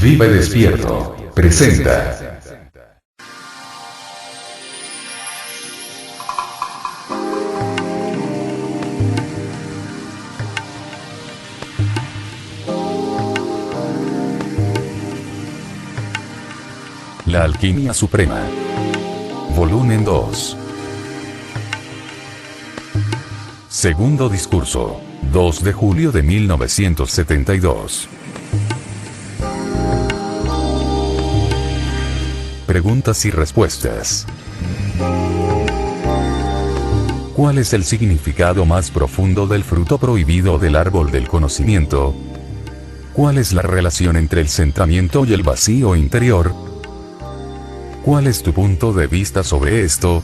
Vive Despierto presenta. La alquimia suprema. Volumen 2. Segundo discurso. 2 de julio de 1972. Preguntas y respuestas. ¿Cuál es el significado más profundo del fruto prohibido del árbol del conocimiento? ¿Cuál es la relación entre el centramiento y el vacío interior? ¿Cuál es tu punto de vista sobre esto?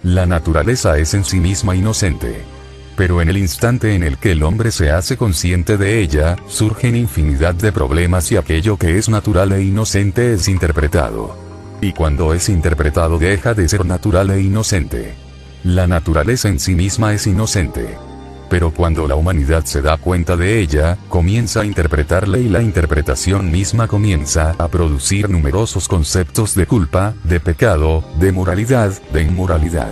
La naturaleza es en sí misma inocente. Pero en el instante en el que el hombre se hace consciente de ella, surgen infinidad de problemas y aquello que es natural e inocente es interpretado. Y cuando es interpretado deja de ser natural e inocente. La naturaleza en sí misma es inocente. Pero cuando la humanidad se da cuenta de ella, comienza a interpretarla y la interpretación misma comienza a producir numerosos conceptos de culpa, de pecado, de moralidad, de inmoralidad.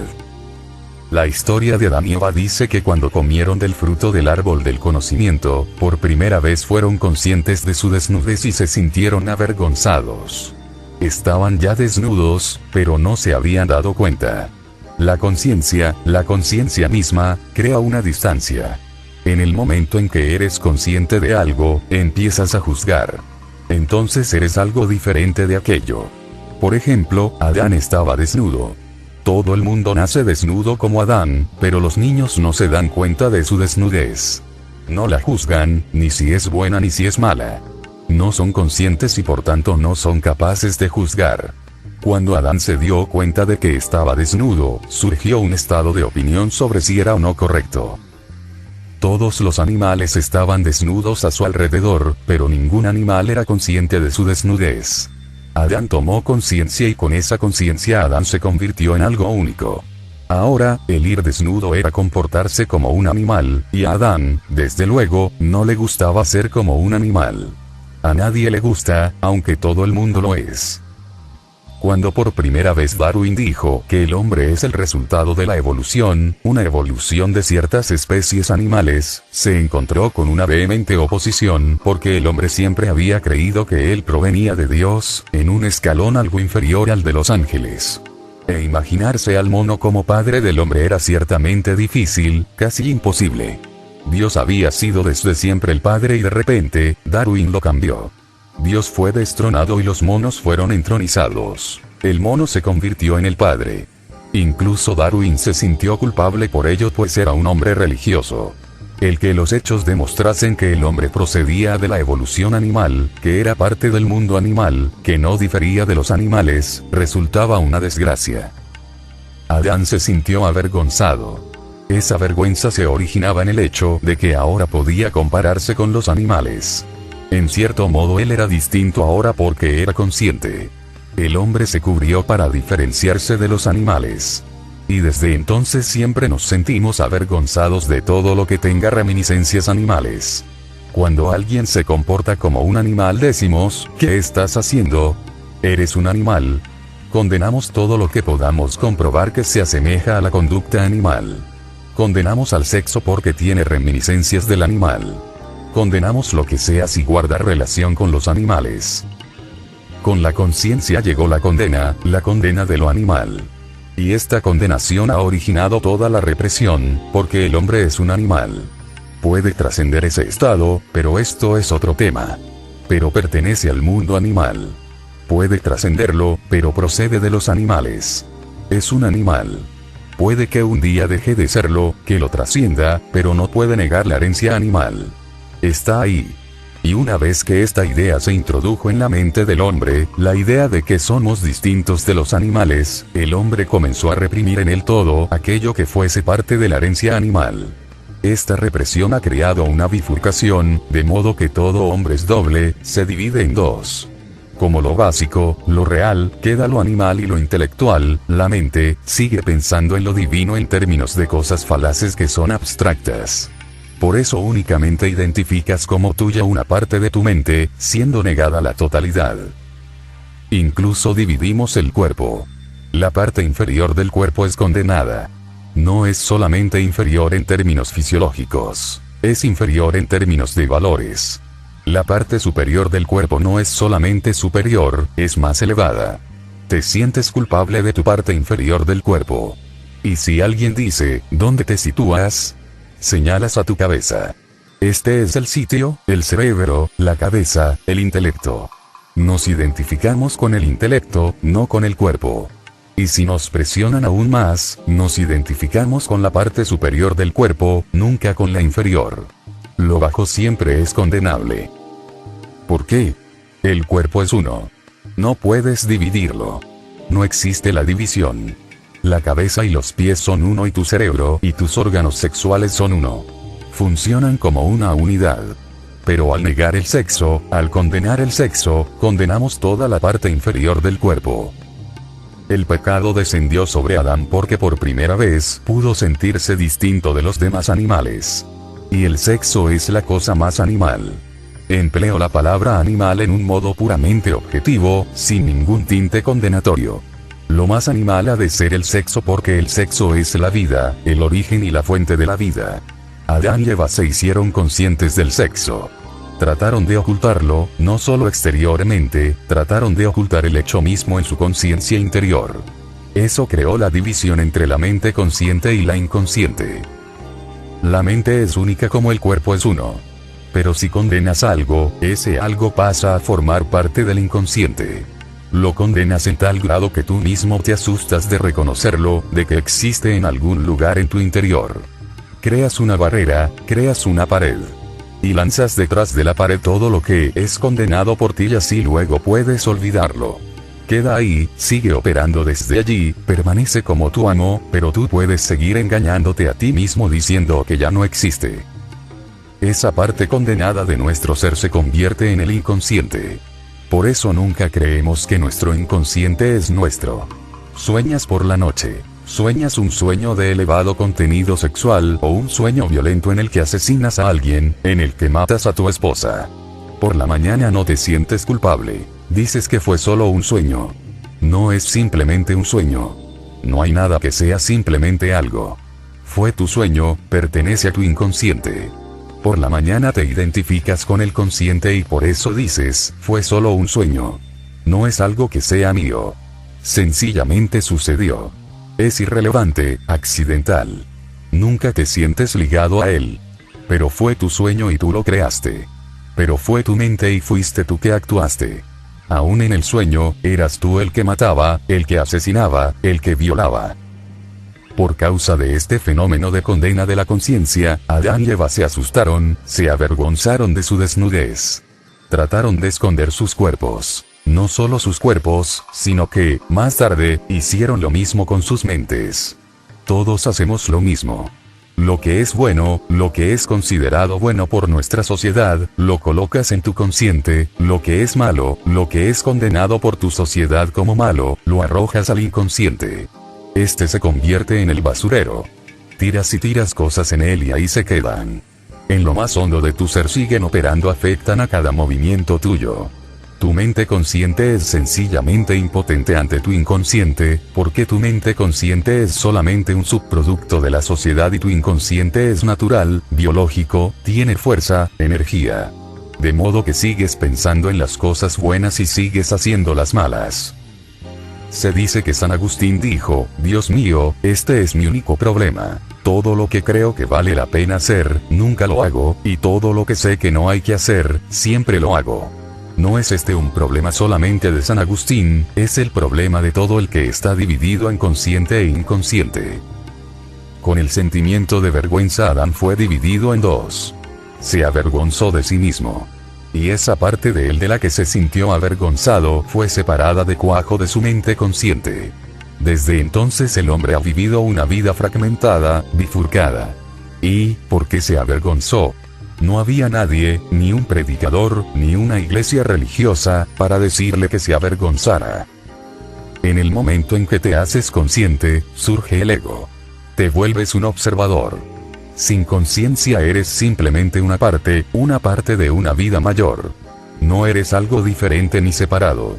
La historia de Adán y Eva dice que cuando comieron del fruto del árbol del conocimiento, por primera vez fueron conscientes de su desnudez y se sintieron avergonzados. Estaban ya desnudos, pero no se habían dado cuenta. La conciencia misma, crea una distancia. En el momento en que eres consciente de algo, empiezas a juzgar. Entonces eres algo diferente de aquello. Por ejemplo, Adán estaba desnudo. Todo el mundo nace desnudo como Adán, pero los niños no se dan cuenta de su desnudez. No la juzgan, ni si es buena ni si es mala. No son conscientes y por tanto no son capaces de juzgar. Cuando Adán se dio cuenta de que estaba desnudo, surgió un estado de opinión sobre si era o no correcto. Todos los animales estaban desnudos a su alrededor, pero ningún animal era consciente de su desnudez. Adán tomó conciencia y con esa conciencia Adán se convirtió en algo único. Ahora, el ir desnudo era comportarse como un animal, y a Adán, desde luego, no le gustaba ser como un animal. A nadie le gusta, aunque todo el mundo lo es. Cuando por primera vez Darwin dijo que el hombre es el resultado de la evolución, una evolución de ciertas especies animales, se encontró con una vehemente oposición porque el hombre siempre había creído que él provenía de Dios, en un escalón algo inferior al de los ángeles. E imaginarse al mono como padre del hombre era ciertamente difícil, casi imposible. Dios había sido desde siempre el padre y de repente, Darwin lo cambió. Dios fue destronado y los monos fueron entronizados. El mono se convirtió en el padre. Incluso Darwin se sintió culpable por ello pues era un hombre religioso. El que los hechos demostrasen que el hombre procedía de la evolución animal, que era parte del mundo animal, que no difería de los animales, resultaba una desgracia. Adán se sintió avergonzado. Esa vergüenza se originaba en el hecho de que ahora podía compararse con los animales. En cierto modo él era distinto ahora porque era consciente. El hombre se cubrió para diferenciarse de los animales. Y desde entonces siempre nos sentimos avergonzados de todo lo que tenga reminiscencias animales. Cuando alguien se comporta como un animal decimos, ¿qué estás haciendo? Eres un animal. Condenamos todo lo que podamos comprobar que se asemeja a la conducta animal. Condenamos al sexo porque tiene reminiscencias del animal. Condenamos lo que sea si guarda relación con los animales. Con la conciencia llegó la condena de lo animal. Y esta condenación ha originado toda la represión, porque el hombre es un animal. Puede trascender ese estado, pero esto es otro tema. Pero pertenece al mundo animal. Puede trascenderlo, pero procede de los animales. Es un animal. Puede que un día deje de serlo, que lo trascienda, pero no puede negar la herencia animal. Está ahí. Y una vez que esta idea se introdujo en la mente del hombre, la idea de que somos distintos de los animales, el hombre comenzó a reprimir en él todo aquello que fuese parte de la herencia animal. Esta represión ha creado una bifurcación, de modo que todo hombre es doble, se divide en dos. Como lo básico, lo real, queda lo animal y lo intelectual, la mente, sigue pensando en lo divino en términos de cosas falaces que son abstractas. Por eso únicamente identificas como tuya una parte de tu mente, siendo negada la totalidad. Incluso dividimos el cuerpo. La parte inferior del cuerpo es condenada. No es solamente inferior en términos fisiológicos, es inferior en términos de valores. La parte superior del cuerpo no es solamente superior, es más elevada. Te sientes culpable de tu parte inferior del cuerpo. Y si alguien dice, ¿dónde te sitúas? Señalas a tu cabeza. Este es el sitio, el cerebro, la cabeza, el intelecto. Nos identificamos con el intelecto, no con el cuerpo. Y si nos presionan aún más, nos identificamos con la parte superior del cuerpo, nunca con la inferior. Lo bajo siempre es condenable. ¿Por qué? El cuerpo es uno. No puedes dividirlo. No existe la división. La cabeza y los pies son uno y tu cerebro y tus órganos sexuales son uno. Funcionan como una unidad. Pero al negar el sexo, al condenar el sexo, condenamos toda la parte inferior del cuerpo. El pecado descendió sobre Adán porque por primera vez pudo sentirse distinto de los demás animales. Y el sexo es la cosa más animal. Empleo la palabra animal en un modo puramente objetivo, sin ningún tinte condenatorio. Lo más animal ha de ser el sexo porque el sexo es la vida, el origen y la fuente de la vida. Adán y Eva se hicieron conscientes del sexo. Trataron de ocultarlo, no solo exteriormente, trataron de ocultar el hecho mismo en su conciencia interior. Eso creó la división entre la mente consciente y la inconsciente. La mente es única como el cuerpo es uno. Pero si condenas algo, ese algo pasa a formar parte del inconsciente. Lo condenas en tal grado que tú mismo te asustas de reconocerlo, de que existe en algún lugar en tu interior. Creas una barrera, creas una pared. Y lanzas detrás de la pared todo lo que es condenado por ti y así luego puedes olvidarlo. Queda ahí, sigue operando desde allí, permanece como tu amo, pero tú puedes seguir engañándote a ti mismo diciendo que ya no existe. Esa parte condenada de nuestro ser se convierte en el inconsciente. Por eso nunca creemos que nuestro inconsciente es nuestro. Sueñas por la noche. Sueñas un sueño de elevado contenido sexual o un sueño violento en el que asesinas a alguien, en el que matas a tu esposa. Por la mañana no te sientes culpable. Dices que fue solo un sueño. No es simplemente un sueño. No hay nada que sea simplemente algo. Fue tu sueño, pertenece a tu inconsciente. Por la mañana te identificas con el consciente y por eso dices, fue solo un sueño. No es algo que sea mío. Sencillamente sucedió. Es irrelevante, accidental. Nunca te sientes ligado a él. Pero fue tu sueño y tú lo creaste. Pero fue tu mente y fuiste tú que actuaste. Aún en el sueño, eras tú el que mataba, el que asesinaba, el que violaba. Por causa de este fenómeno de condena de la conciencia, Adán y Eva se asustaron, se avergonzaron de su desnudez. Trataron de esconder sus cuerpos. No solo sus cuerpos, sino que, más tarde, hicieron lo mismo con sus mentes. Todos hacemos lo mismo. Lo que es bueno, lo que es considerado bueno por nuestra sociedad, lo colocas en tu consciente, lo que es malo, lo que es condenado por tu sociedad como malo, lo arrojas al inconsciente. Este se convierte en el basurero. Tiras y tiras cosas en él y ahí se quedan. En lo más hondo de tu ser siguen operando, afectan a cada movimiento tuyo. Tu mente consciente es sencillamente impotente ante tu inconsciente, porque tu mente consciente es solamente un subproducto de la sociedad y tu inconsciente es natural, biológico, tiene fuerza, energía. De modo que sigues pensando en las cosas buenas y sigues haciendo las malas. Se dice que San Agustín dijo, Dios mío, este es mi único problema. Todo lo que creo que vale la pena hacer, nunca lo hago, y todo lo que sé que no hay que hacer, siempre lo hago. No es este un problema solamente de San Agustín, es el problema de todo el que está dividido en consciente e inconsciente. Con el sentimiento de vergüenza Adán fue dividido en dos. Se avergonzó de sí mismo. Y esa parte de él de la que se sintió avergonzado fue separada de cuajo de su mente consciente. Desde entonces el hombre ha vivido una vida fragmentada, bifurcada. ¿Y por qué se avergonzó? No había nadie, ni un predicador, ni una iglesia religiosa, para decirle que se avergonzara. En el momento en que te haces consciente, surge el ego. Te vuelves un observador. Sin conciencia eres simplemente una parte de una vida mayor. No eres algo diferente ni separado.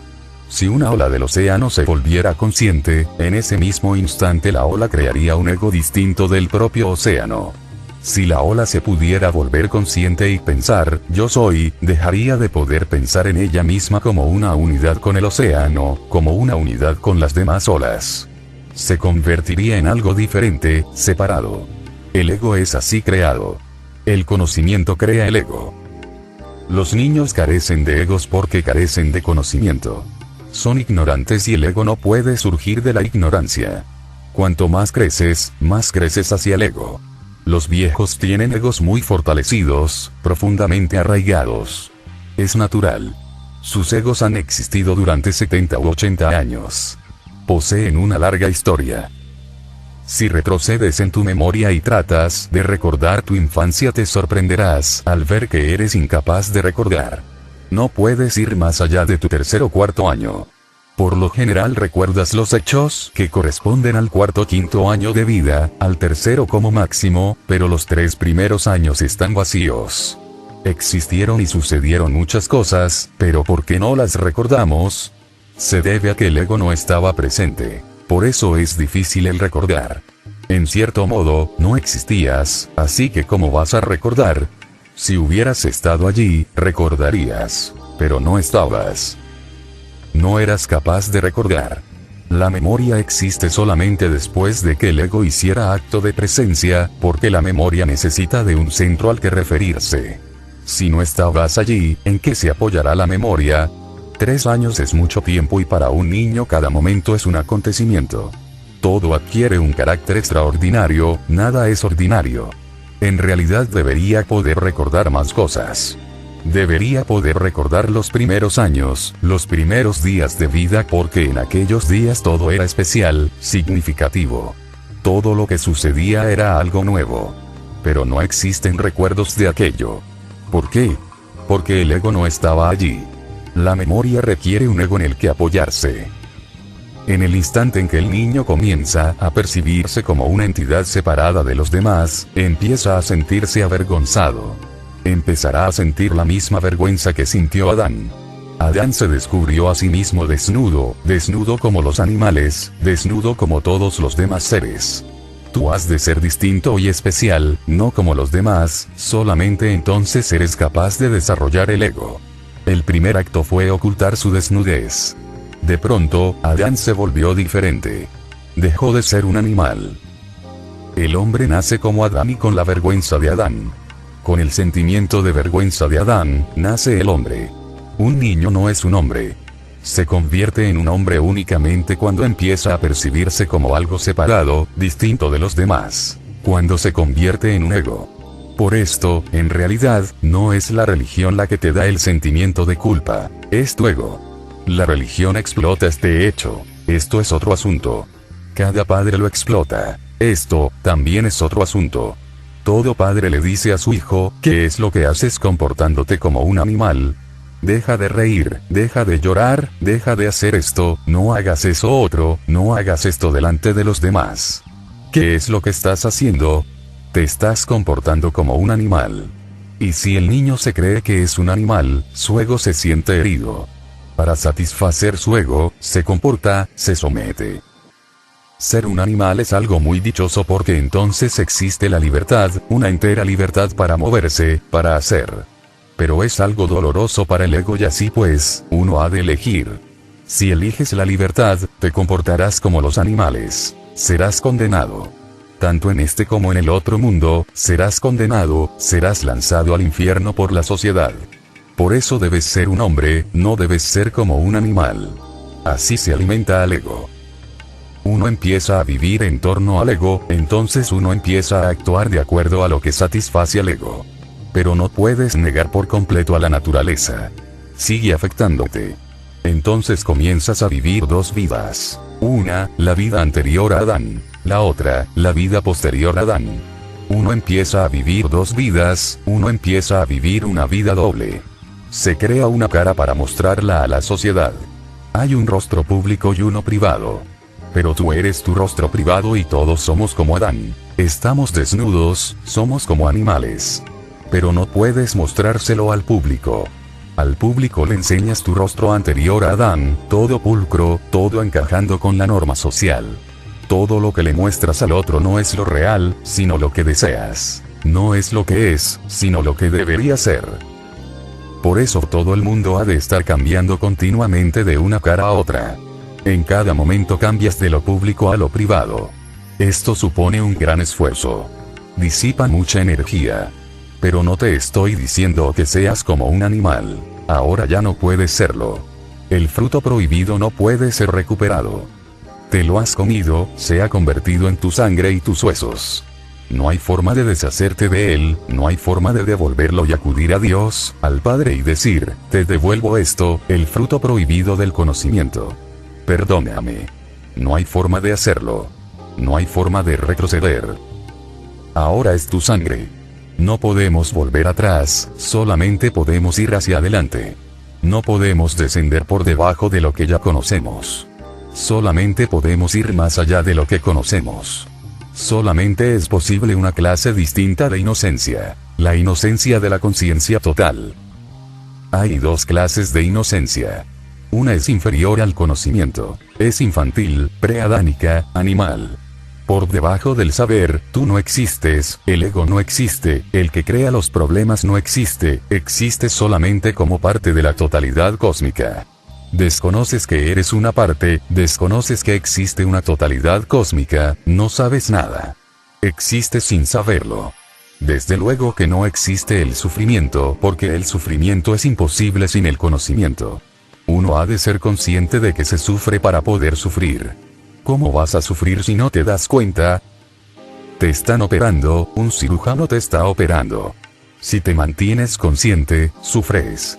Si una ola del océano se volviera consciente, en ese mismo instante la ola crearía un ego distinto del propio océano. Si la ola se pudiera volver consciente y pensar, yo soy, dejaría de poder pensar en ella misma como una unidad con el océano, como una unidad con las demás olas. Se convertiría en algo diferente, separado. El ego es así creado. El conocimiento crea el ego. Los niños carecen de egos porque carecen de conocimiento. Son ignorantes y el ego no puede surgir de la ignorancia. Cuanto más creces hacia el ego. Los viejos tienen egos muy fortalecidos, profundamente arraigados. Es natural. Sus egos han existido durante 70 u 80 años. Poseen una larga historia. Si retrocedes en tu memoria y tratas de recordar tu infancia, te sorprenderás al ver que eres incapaz de recordar. No puedes ir más allá de tu tercer o cuarto año. Por lo general recuerdas los hechos que corresponden al cuarto o quinto año de vida, al tercero como máximo, pero los 3 primeros años están vacíos. Existieron y sucedieron muchas cosas, pero ¿por qué no las recordamos? Se debe a que el ego no estaba presente. Por eso es difícil el recordar. En cierto modo, no existías, así que ¿cómo vas a recordar? Si hubieras estado allí, recordarías. Pero no estabas. No eras capaz de recordar. La memoria existe solamente después de que el ego hiciera acto de presencia, porque la memoria necesita de un centro al que referirse. Si no estabas allí, ¿en qué se apoyará la memoria? 3 años es mucho tiempo y para un niño cada momento es un acontecimiento. Todo adquiere un carácter extraordinario, nada es ordinario. En realidad debería poder recordar más cosas. Debería poder recordar los primeros años, los primeros días de vida porque en aquellos días todo era especial, significativo. Todo lo que sucedía era algo nuevo. Pero no existen recuerdos de aquello. ¿Por qué? Porque el ego no estaba allí. La memoria requiere un ego en el que apoyarse. En el instante en que el niño comienza a percibirse como una entidad separada de los demás, empieza a sentirse avergonzado. Empezará a sentir la misma vergüenza que sintió Adán. Adán se descubrió a sí mismo desnudo, desnudo como los animales, desnudo como todos los demás seres. Tú has de ser distinto y especial, no como los demás, solamente entonces eres capaz de desarrollar el ego. El primer acto fue ocultar su desnudez. De pronto, Adán se volvió diferente. Dejó de ser un animal. El hombre nace como Adán y con la vergüenza de Adán. Con el sentimiento de vergüenza de Adán, nace el hombre. Un niño no es un hombre. Se convierte en un hombre únicamente cuando empieza a percibirse como algo separado, distinto de los demás. Cuando se convierte en un ego. Por esto, en realidad, no es la religión la que te da el sentimiento de culpa, es tu ego. La religión explota este hecho. Esto es otro asunto. Cada padre lo explota. Esto, también es otro asunto. Todo padre le dice a su hijo, ¿qué es lo que haces comportándote como un animal? Deja de reír, deja de llorar, deja de hacer esto, no hagas eso otro, no hagas esto delante de los demás. ¿Qué es lo que estás haciendo? Te estás comportando como un animal. Y si el niño se cree que es un animal, su ego se siente herido. Para satisfacer su ego, se comporta, se somete. Ser un animal es algo muy dichoso porque entonces existe la libertad, una entera libertad para moverse, para hacer. Pero es algo doloroso para el ego y así pues, uno ha de elegir. Si eliges la libertad, te comportarás como los animales. Serás condenado. Tanto en este como en el otro mundo, serás condenado, serás lanzado al infierno por la sociedad. Por eso debes ser un hombre, no debes ser como un animal. Así se alimenta al ego. Uno empieza a vivir en torno al ego, entonces uno empieza a actuar de acuerdo a lo que satisface al ego. Pero no puedes negar por completo a la naturaleza. Sigue afectándote. Entonces comienzas a vivir 2 vidas. Una, la vida anterior a Adán. La otra, la vida posterior a Adán. Uno empieza a vivir dos vidas, uno empieza a vivir una vida doble. Se crea una cara para mostrarla a la sociedad. Hay un rostro público y uno privado. Pero tú eres tu rostro privado y todos somos como Adán. Estamos desnudos, somos como animales. Pero no puedes mostrárselo al público. Al público le enseñas tu rostro anterior a Adán, todo pulcro, todo encajando con la norma social. Todo lo que le muestras al otro no es lo real, sino lo que deseas. No es lo que es, sino lo que debería ser. Por eso todo el mundo ha de estar cambiando continuamente de una cara a otra. En cada momento cambias de lo público a lo privado. Esto supone un gran esfuerzo. Disipa mucha energía. Pero no te estoy diciendo que seas como un animal. Ahora ya no puedes serlo. El fruto prohibido no puede ser recuperado. Te lo has comido, se ha convertido en tu sangre y tus huesos. No hay forma de deshacerte de él, no hay forma de devolverlo y acudir a Dios, al Padre y decir, te devuelvo esto, el fruto prohibido del conocimiento. Perdóname. No hay forma de hacerlo. No hay forma de retroceder. Ahora es tu sangre. No podemos volver atrás, solamente podemos ir hacia adelante. No podemos descender por debajo de lo que ya conocemos. Solamente podemos ir más allá de lo que conocemos. Solamente es posible una clase distinta de inocencia, la inocencia de la conciencia total. Hay dos clases de inocencia. Una es inferior al conocimiento, es infantil, preadánica, animal. Por debajo del saber, tú no existes, el ego no existe, el que crea los problemas no existe, existe solamente como parte de la totalidad cósmica. Desconoces que eres una parte, desconoces que existe una totalidad cósmica, no sabes nada. Existes sin saberlo. Desde luego que no existe el sufrimiento, porque el sufrimiento es imposible sin el conocimiento. Uno ha de ser consciente de que se sufre para poder sufrir. ¿Cómo vas a sufrir si no te das cuenta? Te están operando, un cirujano te está operando. Si te mantienes consciente, sufres.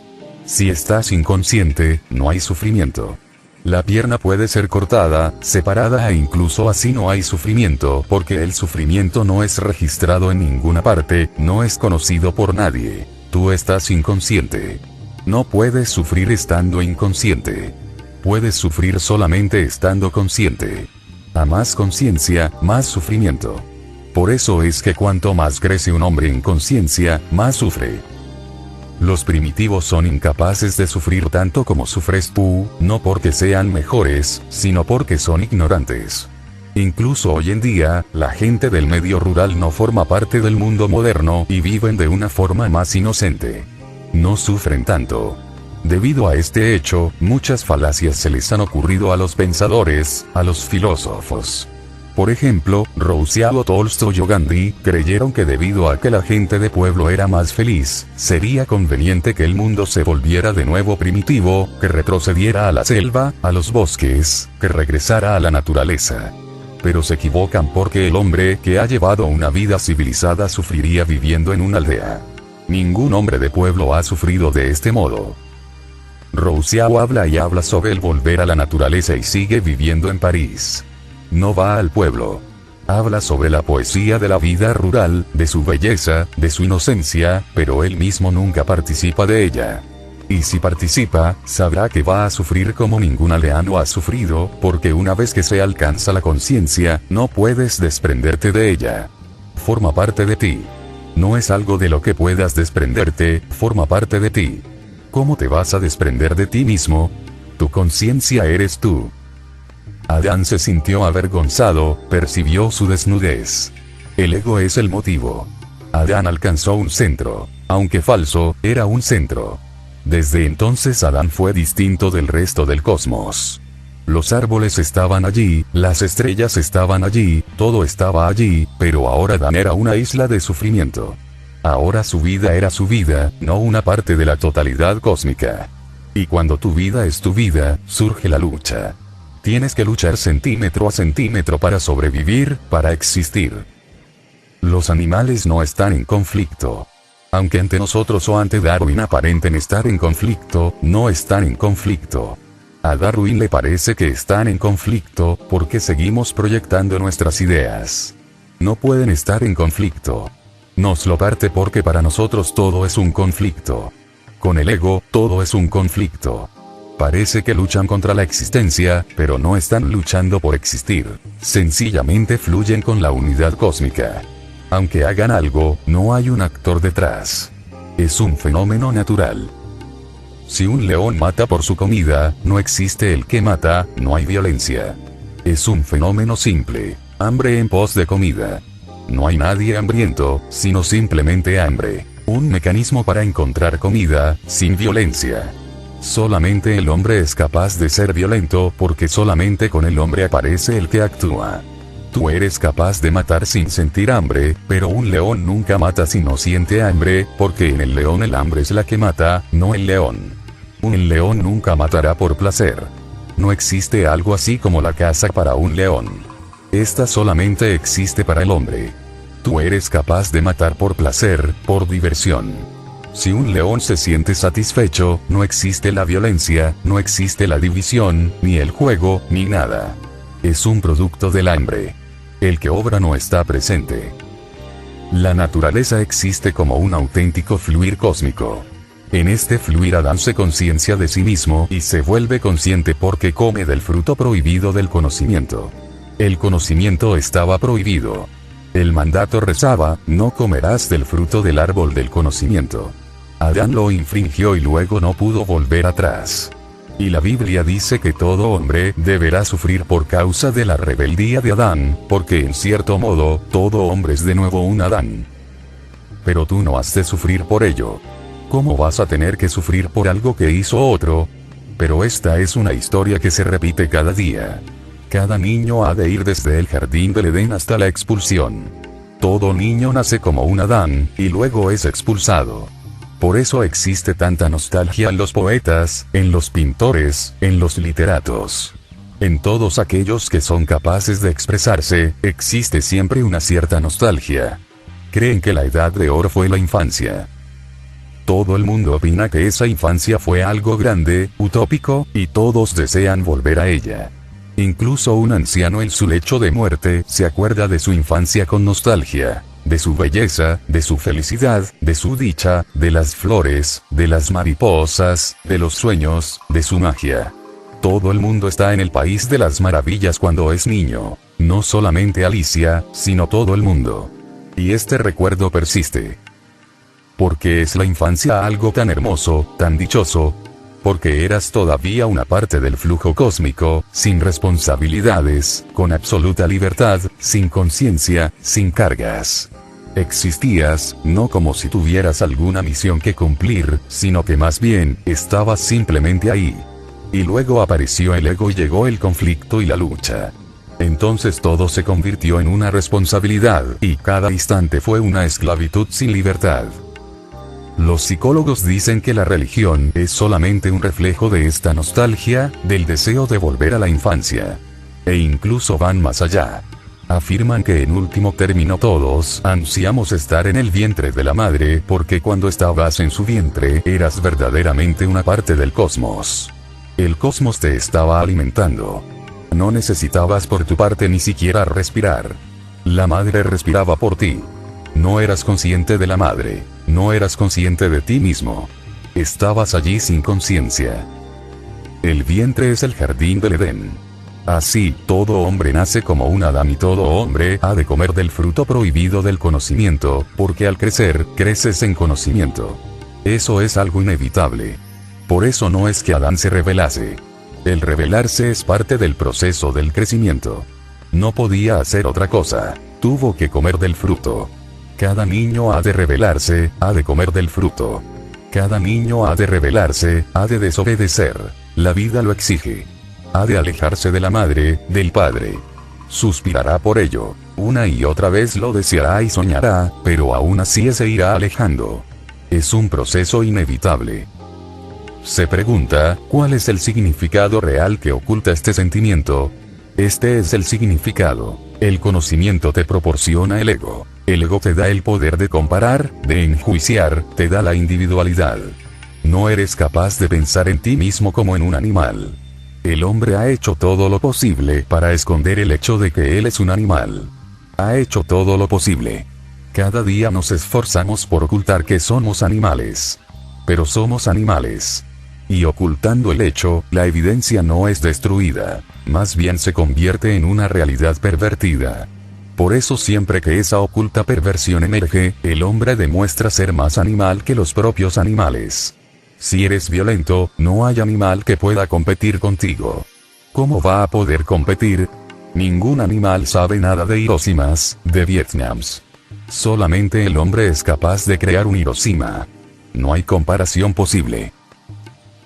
Si estás inconsciente, no hay sufrimiento. La pierna puede ser cortada, separada e incluso así no hay sufrimiento porque el sufrimiento no es registrado en ninguna parte, no es conocido por nadie. Tú estás inconsciente. No puedes sufrir estando inconsciente. Puedes sufrir solamente estando consciente. A más conciencia, más sufrimiento. Por eso es que cuanto más crece un hombre en conciencia, más sufre. Los primitivos son incapaces de sufrir tanto como sufres tú, no porque sean mejores, sino porque son ignorantes. Incluso hoy en día, la gente del medio rural no forma parte del mundo moderno y viven de una forma más inocente. No sufren tanto. Debido a este hecho, muchas falacias se les han ocurrido a los pensadores, a los filósofos. Por ejemplo, Rousseau, Tolstoy o Gandhi, creyeron que debido a que la gente de pueblo era más feliz, sería conveniente que el mundo se volviera de nuevo primitivo, que retrocediera a la selva, a los bosques, que regresara a la naturaleza. Pero se equivocan porque el hombre que ha llevado una vida civilizada sufriría viviendo en una aldea. Ningún hombre de pueblo ha sufrido de este modo. Rousseau habla y habla sobre el volver a la naturaleza y sigue viviendo en París. No va al pueblo. Habla sobre la poesía de la vida rural, de su belleza, de su inocencia, pero él mismo nunca participa de ella. Y si participa, sabrá que va a sufrir como ningún aldeano ha sufrido, porque una vez que se alcanza la conciencia, no puedes desprenderte de ella. Forma parte de ti. No es algo de lo que puedas desprenderte, forma parte de ti. ¿Cómo te vas a desprender de ti mismo? Tu conciencia eres tú. Adán se sintió avergonzado, percibió su desnudez. El ego es el motivo. Adán alcanzó un centro. Aunque falso, era un centro. Desde entonces Adán fue distinto del resto del cosmos. Los árboles estaban allí, las estrellas estaban allí, todo estaba allí, pero ahora Adán era una isla de sufrimiento. Ahora su vida era su vida, no una parte de la totalidad cósmica. Y cuando tu vida es tu vida, surge la lucha. Tienes que luchar centímetro a centímetro para sobrevivir, para existir. Los animales no están en conflicto. Aunque ante nosotros o ante Darwin aparenten estar en conflicto, no están en conflicto. A Darwin le parece que están en conflicto, porque seguimos proyectando nuestras ideas. No pueden estar en conflicto. Nos lo parte porque para nosotros todo es un conflicto. Con el ego, todo es un conflicto. Parece que luchan contra la existencia, pero no están luchando por existir. Sencillamente fluyen con la unidad cósmica. Aunque hagan algo, no hay un actor detrás. Es un fenómeno natural. Si un león mata por su comida, no existe el que mata, no hay violencia. Es un fenómeno simple. Hambre en pos de comida. No hay nadie hambriento, sino simplemente hambre. Un mecanismo para encontrar comida, sin violencia. Solamente el hombre es capaz de ser violento porque solamente con el hombre aparece el que actúa. Tú eres capaz de matar sin sentir hambre, pero un león nunca mata si no siente hambre, porque en el león el hambre es la que mata, no el león. Un león nunca matará por placer. No existe algo así como la caza para un león. Esta solamente existe para el hombre. Tú eres capaz de matar por placer, por diversión. Si un león se siente satisfecho, no existe la violencia, no existe la división, ni el juego, ni nada. Es un producto del hambre. El que obra no está presente. La naturaleza existe como un auténtico fluir cósmico. En este fluir Adán se conciencia de sí mismo y se vuelve consciente porque come del fruto prohibido del conocimiento. El conocimiento estaba prohibido. El mandato rezaba, no comerás del fruto del árbol del conocimiento. Adán lo infringió y luego no pudo volver atrás. Y la Biblia dice que todo hombre deberá sufrir por causa de la rebeldía de Adán, porque en cierto modo, todo hombre es de nuevo un Adán. Pero tú no has de sufrir por ello. ¿Cómo vas a tener que sufrir por algo que hizo otro? Pero esta es una historia que se repite cada día. Cada niño ha de ir desde el jardín del Edén hasta la expulsión. Todo niño nace como un Adán, y luego es expulsado. Por eso existe tanta nostalgia en los poetas, en los pintores, en los literatos. En todos aquellos que son capaces de expresarse, existe siempre una cierta nostalgia. Creen que la edad de oro fue la infancia. Todo el mundo opina que esa infancia fue algo grande, utópico, y todos desean volver a ella. Incluso un anciano en su lecho de muerte se acuerda de su infancia con nostalgia, de su belleza, de su felicidad, de su dicha, de las flores, de las mariposas, de los sueños, de su magia. Todo el mundo está en el país de las maravillas cuando es niño, no solamente Alicia, sino todo el mundo. Y este recuerdo persiste. Porque es la infancia algo tan hermoso, tan dichoso. Porque eras todavía una parte del flujo cósmico, sin responsabilidades, con absoluta libertad, sin conciencia, sin cargas. Existías, no como si tuvieras alguna misión que cumplir, sino que más bien, estabas simplemente ahí. Y luego apareció el ego y llegó el conflicto y la lucha. Entonces todo se convirtió en una responsabilidad, y cada instante fue una esclavitud sin libertad. Los psicólogos dicen que la religión es solamente un reflejo de esta nostalgia, del deseo de volver a la infancia. E incluso van más allá. Afirman que en último término todos ansiamos estar en el vientre de la madre porque cuando estabas en su vientre eras verdaderamente una parte del cosmos. El cosmos te estaba alimentando. No necesitabas por tu parte ni siquiera respirar. La madre respiraba por ti. No eras consciente de la madre. No eras consciente de ti mismo. Estabas allí sin conciencia. El vientre es el jardín del Edén. Así, todo hombre nace como un Adán y todo hombre ha de comer del fruto prohibido del conocimiento, porque al crecer, creces en conocimiento. Eso es algo inevitable. Por eso no es que Adán se rebelase. El rebelarse es parte del proceso del crecimiento. No podía hacer otra cosa. Tuvo que comer del fruto. Cada niño ha de rebelarse, ha de comer del fruto. Cada niño ha de rebelarse, ha de desobedecer. La vida lo exige. Ha de alejarse de la madre, del padre. Suspirará por ello. Una y otra vez lo deseará y soñará, pero aún así se irá alejando. Es un proceso inevitable. Se pregunta, ¿cuál es el significado real que oculta este sentimiento? Este es el significado. El conocimiento te proporciona el ego. El ego te da el poder de comparar, de enjuiciar, te da la individualidad. No eres capaz de pensar en ti mismo como en un animal. El hombre ha hecho todo lo posible para esconder el hecho de que él es un animal. ha hecho todo lo posible. Cada día nos esforzamos por ocultar que somos animales. Pero somos animales. Y ocultando el hecho, la evidencia no es destruida, más bien se convierte en una realidad pervertida. Por eso siempre que esa oculta perversión emerge, el hombre demuestra ser más animal que los propios animales. Si eres violento, no hay animal que pueda competir contigo. ¿Cómo va a poder competir? Ningún animal sabe nada de Hiroshimas, de Vietnams. Solamente el hombre es capaz de crear un Hiroshima. No hay comparación posible.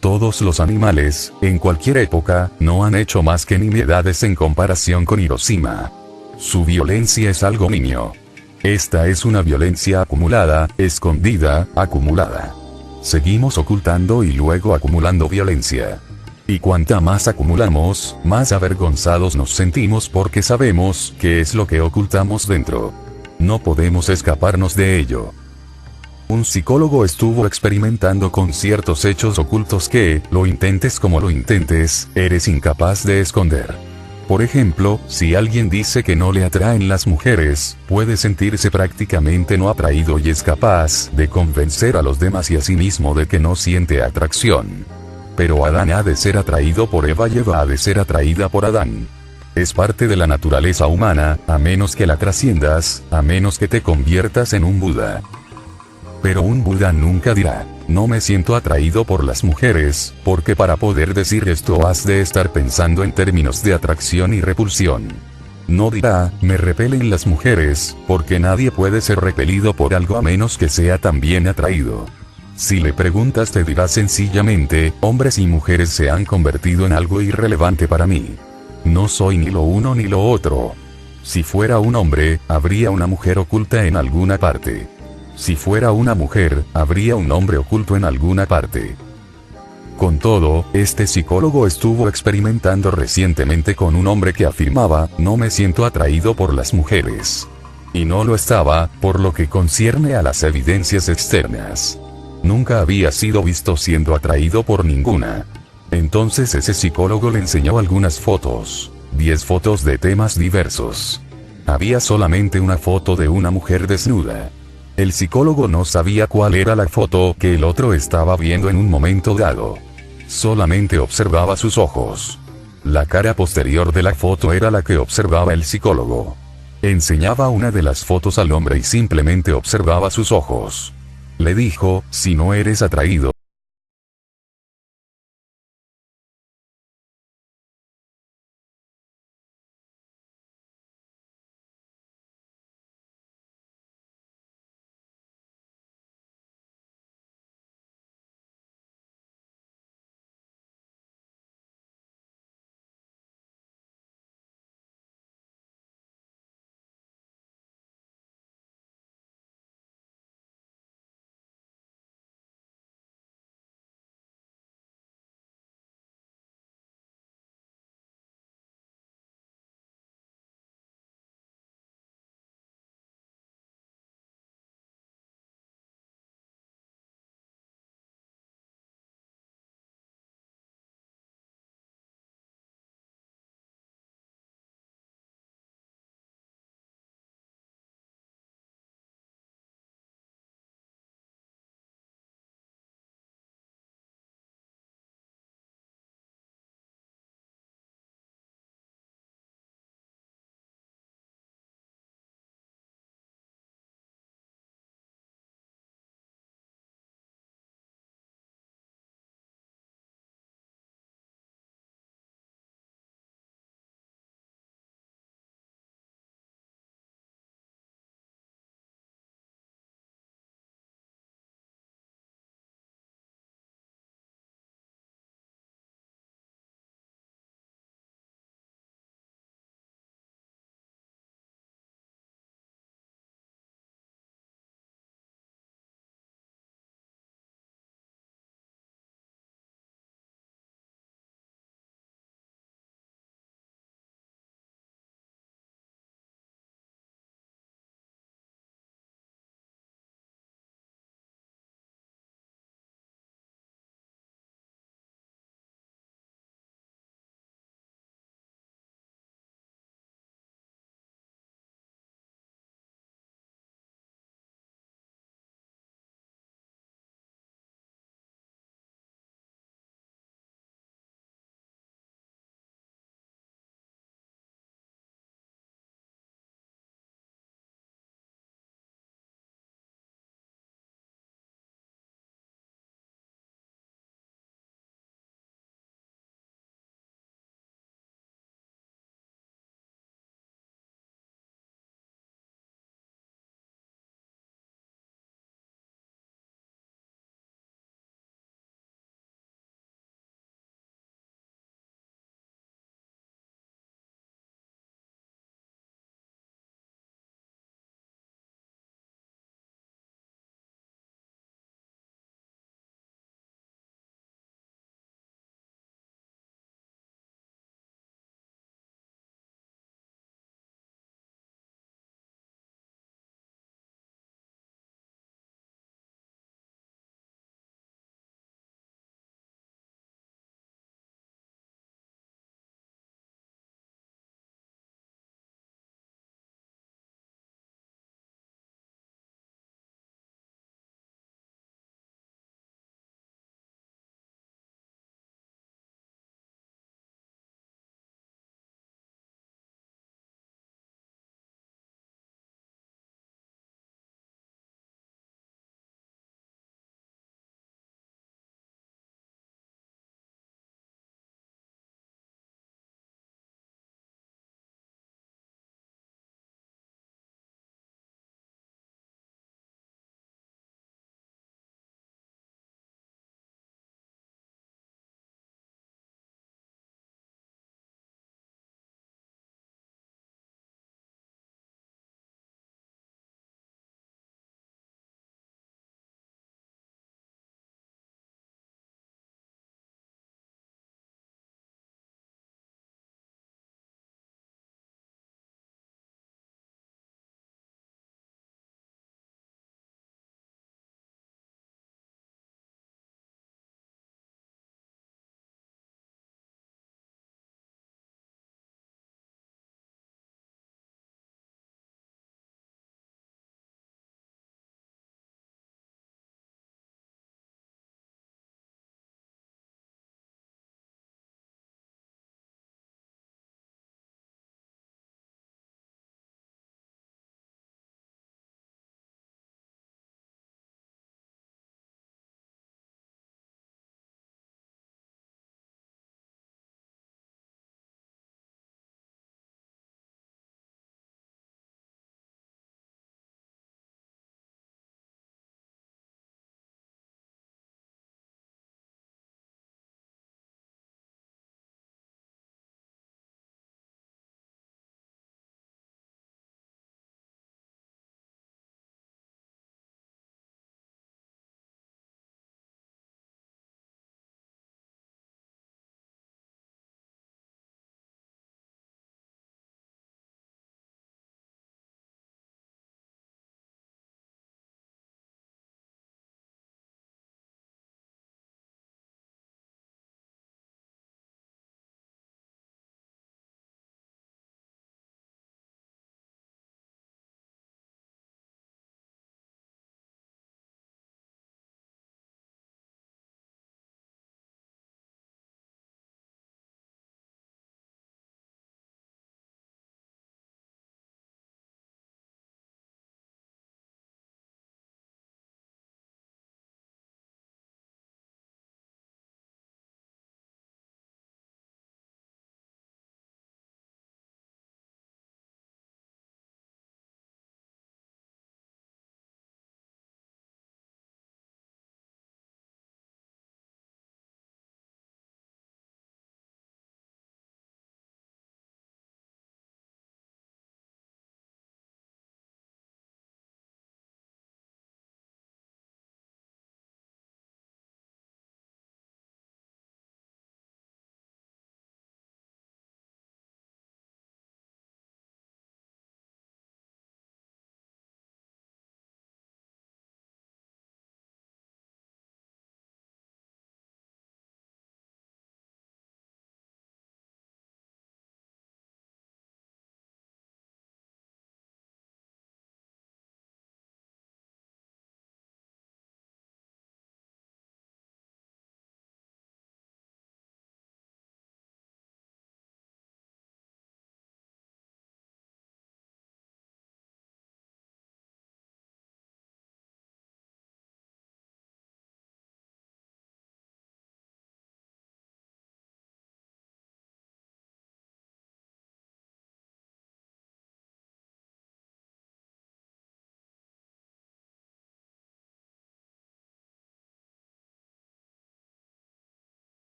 Todos los animales, en cualquier época, no han hecho más que nimiedades en comparación con Hiroshima. Su violencia es algo nimio. Esta es una violencia acumulada, escondida, acumulada. Seguimos ocultando y luego acumulando violencia. Y cuanta más acumulamos, más avergonzados nos sentimos porque sabemos qué es lo que ocultamos dentro. No podemos escaparnos de ello. Un psicólogo estuvo experimentando con ciertos hechos ocultos que, lo intentes como lo intentes, eres incapaz de esconder. Por ejemplo, si alguien dice que no le atraen las mujeres, puede sentirse prácticamente no atraído y es capaz de convencer a los demás y a sí mismo de que no siente atracción. Pero Adán ha de ser atraído por Eva y Eva ha de ser atraída por Adán. Es parte de la naturaleza humana, a menos que la trasciendas, a menos que te conviertas en un Buda. Pero un Buda nunca dirá, no me siento atraído por las mujeres, porque para poder decir esto has de estar pensando en términos de atracción y repulsión. No dirá, me repelen las mujeres, porque nadie puede ser repelido por algo a menos que sea también atraído. Si le preguntas te dirá sencillamente, hombres y mujeres se han convertido en algo irrelevante para mí. No soy ni lo uno ni lo otro. Si fuera un hombre, habría una mujer oculta en alguna parte. Si fuera una mujer, habría un hombre oculto en alguna parte. Con todo, este psicólogo estuvo experimentando recientemente con un hombre que afirmaba, no me siento atraído por las mujeres. Y no lo estaba, por lo que concierne a las evidencias externas. Nunca había sido visto siendo atraído por ninguna. Entonces ese psicólogo le enseñó algunas fotos, 10 fotos de temas diversos. Había solamente una foto de una mujer desnuda. El psicólogo no sabía cuál era la foto que el otro estaba viendo en un momento dado. Solamente observaba sus ojos. La cara posterior de la foto era la que observaba el psicólogo. Enseñaba una de las fotos al hombre y simplemente observaba sus ojos. Le dijo, si no eres atraído,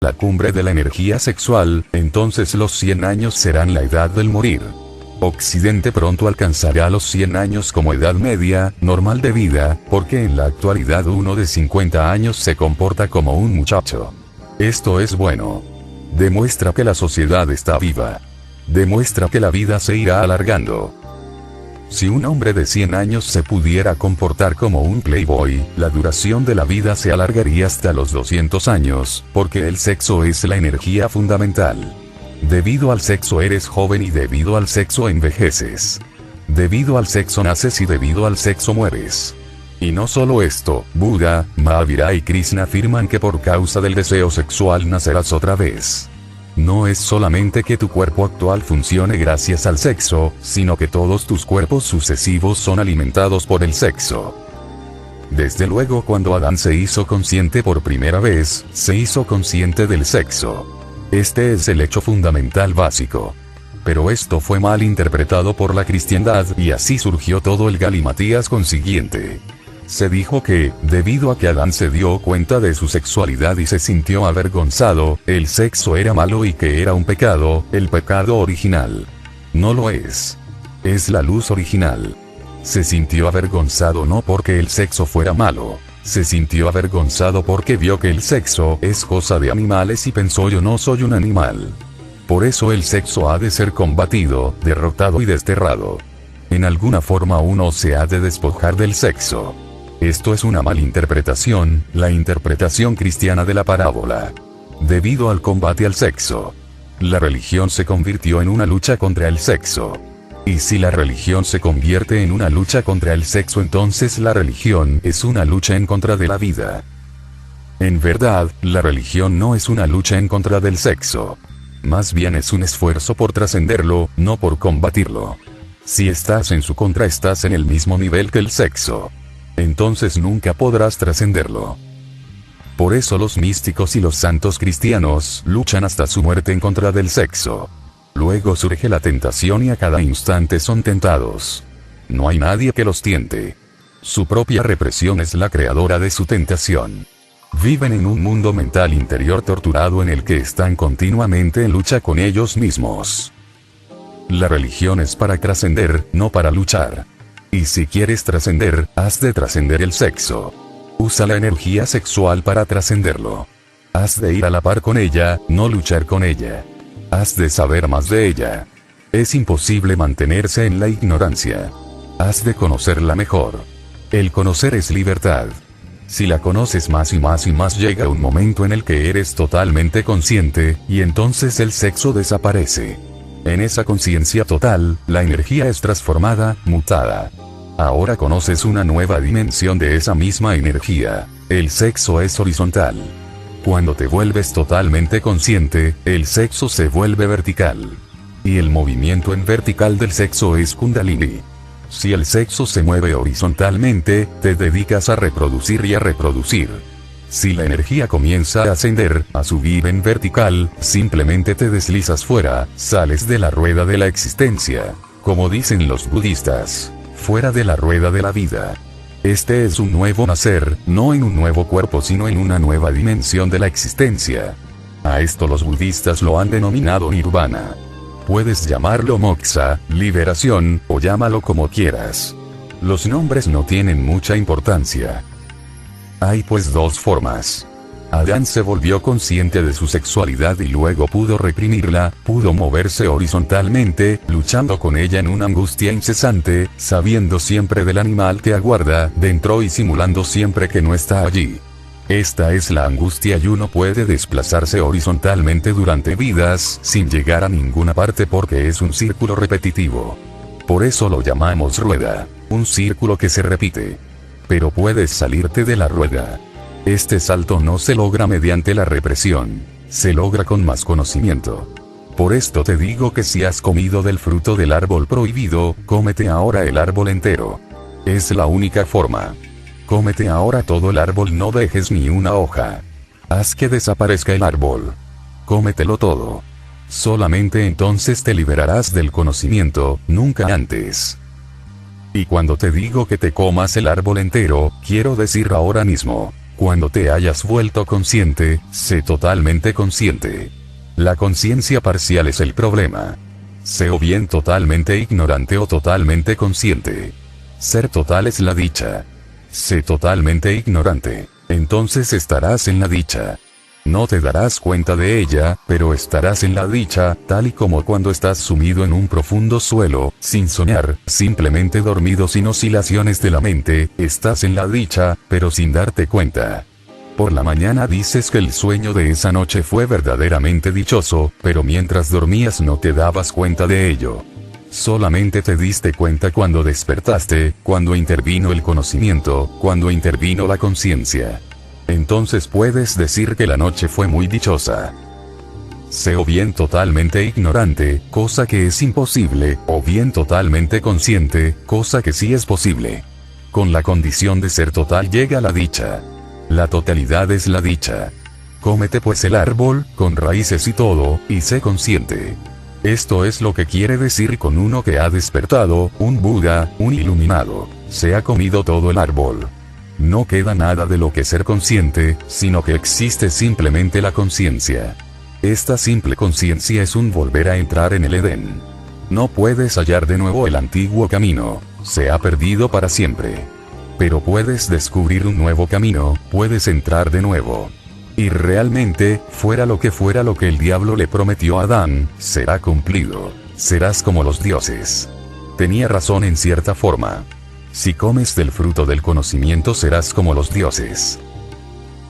la cumbre de la energía sexual, entonces los 100 años serán la edad del morir. Occidente pronto alcanzará los 100 años como edad media, normal de vida, porque en la actualidad uno de 50 años se comporta como un muchacho. Esto es bueno. Demuestra que la sociedad está viva. Demuestra que la vida se irá alargando. Si un hombre de 100 años se pudiera comportar como un playboy, la duración de la vida se alargaría hasta los 200 años, porque el sexo es la energía fundamental. Debido al sexo eres joven y debido al sexo envejeces. Debido al sexo naces y debido al sexo mueres. Y no solo esto, Buda, Mahavira y Krishna afirman que por causa del deseo sexual nacerás otra vez. No es solamente que tu cuerpo actual funcione gracias al sexo, sino que todos tus cuerpos sucesivos son alimentados por el sexo. Desde luego cuando Adán se hizo consciente por primera vez, se hizo consciente del sexo. Este es el hecho fundamental básico. Pero esto fue mal interpretado por la cristiandad y así surgió todo el galimatías consiguiente. Se dijo que, debido a que Adán se dio cuenta de su sexualidad y se sintió avergonzado, el sexo era malo y que era un pecado, el pecado original. No lo es. Es la luz original. Se sintió avergonzado no porque el sexo fuera malo. Se sintió avergonzado porque vio que el sexo es cosa de animales y pensó yo no soy un animal. Por eso el sexo ha de ser combatido, derrotado y desterrado. En alguna forma uno se ha de despojar del sexo. Esto es una malinterpretación, la interpretación cristiana de la parábola. Debido al combate al sexo, la religión se convirtió en una lucha contra el sexo. Y si la religión se convierte en una lucha contra el sexo, entonces la religión es una lucha en contra de la vida. En verdad, la religión no es una lucha en contra del sexo. Más bien es un esfuerzo por trascenderlo, no por combatirlo. Si estás en su contra, estás en el mismo nivel que el sexo. Entonces nunca podrás trascenderlo. Por eso los místicos y los santos cristianos luchan hasta su muerte en contra del sexo. Luego surge la tentación y a cada instante son tentados. No hay nadie que los tiente. Su propia represión es la creadora de su tentación. Viven en un mundo mental interior torturado en el que están continuamente en lucha con ellos mismos. La religión es para trascender, no para luchar. Y si quieres trascender, has de trascender el sexo. Usa la energía sexual para trascenderlo. Has de ir a la par con ella, no luchar con ella. Has de saber más de ella. Es imposible mantenerse en la ignorancia. Has de conocerla mejor. El conocer es libertad. Si la conoces más y más y más, llega un momento en el que eres totalmente consciente, y entonces el sexo desaparece. En esa conciencia total, la energía es transformada, mutada. Ahora conoces una nueva dimensión de esa misma energía. El sexo es horizontal. Cuando te vuelves totalmente consciente, el sexo se vuelve vertical. Y el movimiento en vertical del sexo es Kundalini. Si el sexo se mueve horizontalmente, te dedicas a reproducir y a reproducir. Si la energía comienza a ascender, a subir en vertical, simplemente te deslizas fuera, sales de la rueda de la existencia. Como dicen los budistas, fuera de la rueda de la vida. Este es un nuevo nacer, no en un nuevo cuerpo sino en una nueva dimensión de la existencia. A esto los budistas lo han denominado nirvana. Puedes llamarlo moksha, liberación, o llámalo como quieras. Los nombres no tienen mucha importancia. Hay pues dos formas. Adán se volvió consciente de su sexualidad y luego pudo reprimirla, pudo moverse horizontalmente, luchando con ella en una angustia incesante, sabiendo siempre del animal que aguarda dentro y simulando siempre que no está allí. Esta es la angustia y uno puede desplazarse horizontalmente durante vidas sin llegar a ninguna parte porque es un círculo repetitivo. Por eso lo llamamos rueda, un círculo que se repite. Pero puedes salirte de la rueda. Este salto no se logra mediante la represión, se logra con más conocimiento. Por esto te digo que si has comido del fruto del árbol prohibido, cómete ahora el árbol entero. Es la única forma. Cómete ahora todo el árbol, no dejes ni una hoja. Haz que desaparezca el árbol. Cómetelo todo. Solamente entonces te liberarás del conocimiento, nunca antes. Y cuando te digo que te comas el árbol entero, quiero decir ahora mismo. Cuando te hayas vuelto consciente, sé totalmente consciente. La conciencia parcial es el problema. Sé o bien totalmente ignorante o totalmente consciente. Ser total es la dicha. Sé totalmente ignorante, entonces estarás en la dicha. No te darás cuenta de ella, pero estarás en la dicha, tal y como cuando estás sumido en un profundo suelo, sin soñar, simplemente dormido sin oscilaciones de la mente, estás en la dicha, pero sin darte cuenta. Por la mañana dices que el sueño de esa noche fue verdaderamente dichoso, pero mientras dormías no te dabas cuenta de ello. Solamente te diste cuenta cuando despertaste, cuando intervino el conocimiento, cuando intervino la conciencia. Entonces puedes decir que la noche fue muy dichosa. Sé o bien totalmente ignorante, cosa que es imposible, o bien totalmente consciente, cosa que sí es posible. Con la condición de ser total llega la dicha. La totalidad es la dicha. Cómete pues el árbol, con raíces y todo, y sé consciente. Esto es lo que quiere decir con uno que ha despertado, un Buda, un iluminado. Se ha comido todo el árbol. No queda nada de lo que ser consciente, sino que existe simplemente la conciencia. Esta simple conciencia es un volver a entrar en el Edén. No puedes hallar de nuevo el antiguo camino, se ha perdido para siempre. Pero puedes descubrir un nuevo camino, puedes entrar de nuevo. Y realmente, fuera lo que el diablo le prometió a Adán, será cumplido. Serás como los dioses. Tenía razón en cierta forma. Si comes del fruto del conocimiento serás como los dioses.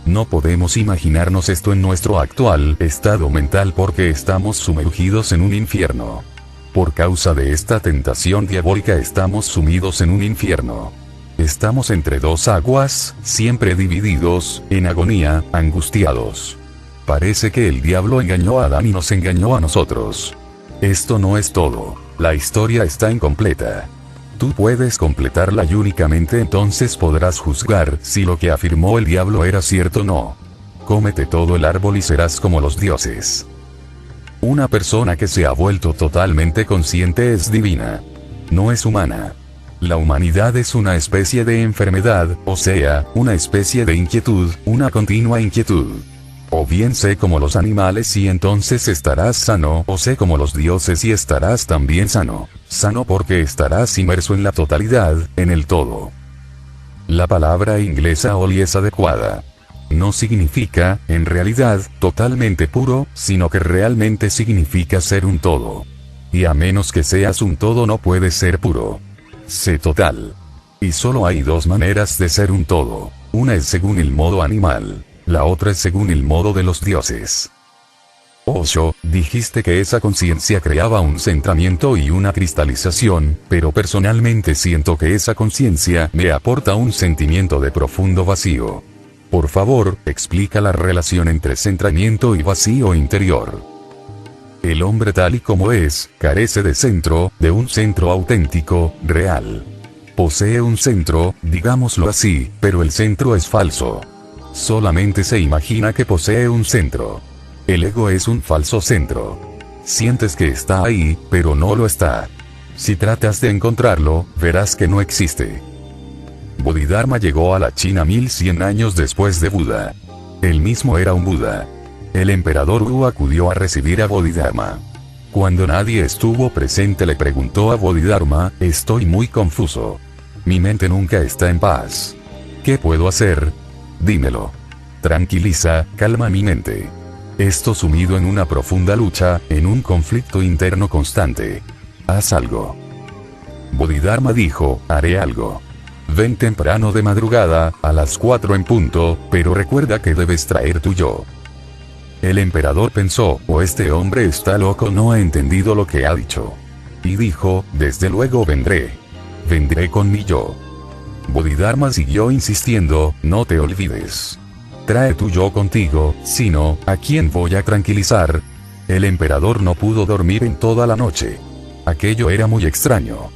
No podemos imaginarnos esto en nuestro actual estado mental porque estamos sumergidos en un infierno. Por causa de esta tentación diabólica estamos sumidos en un infierno. Estamos entre dos aguas, siempre divididos, en agonía, angustiados. Parece que el diablo engañó a Adán y nos engañó a nosotros. Esto no es todo, la historia está incompleta. Tú puedes completarla y únicamente entonces podrás juzgar si lo que afirmó el diablo era cierto o no. Cómete todo el árbol y serás como los dioses. Una persona que se ha vuelto totalmente consciente es divina. No es humana. La humanidad es una especie de enfermedad, o sea, una especie de inquietud, una continua inquietud. O bien sé como los animales y entonces estarás sano, o sé como los dioses y estarás también sano. Sano porque estarás inmerso en la totalidad, en el todo. La palabra inglesa holy es adecuada. No significa, en realidad, totalmente puro, sino que realmente significa ser un todo. Y a menos que seas un todo no puedes ser puro. Sé total. Y solo hay dos maneras de ser un todo. Una es según el modo animal. La otra es según el modo de los dioses. Osho, dijiste que esa conciencia creaba un centramiento y una cristalización, pero personalmente siento que esa conciencia me aporta un sentimiento de profundo vacío. Por favor, explica la relación entre centramiento y vacío interior. El hombre tal y como es, carece de centro, de un centro auténtico, real. Posee un centro, digámoslo así, pero el centro es falso. Solamente se imagina que posee un centro. El ego es un falso centro. Sientes que está ahí, pero no lo está. Si tratas de encontrarlo, verás que no existe. Bodhidharma llegó a la China 1100 años después de Buda. Él mismo era un Buda. El emperador Wu acudió a recibir a Bodhidharma. Cuando nadie estuvo presente le preguntó a Bodhidharma, estoy muy confuso. Mi mente nunca está en paz. ¿Qué puedo hacer? Dímelo. Tranquiliza, calma mi mente. Estoy sumido en una profunda lucha, en un conflicto interno constante. Haz algo. Bodhidharma dijo, haré algo. Ven temprano de madrugada, a las 4 en punto, pero recuerda que debes traer tu yo. El emperador pensó, este hombre está loco, no ha entendido lo que ha dicho. Y dijo, desde luego vendré. Vendré con mi yo. Bodhidharma siguió insistiendo, no te olvides. Trae tu yo contigo, si no, ¿a quién voy a tranquilizar? El emperador no pudo dormir en toda la noche. Aquello era muy extraño.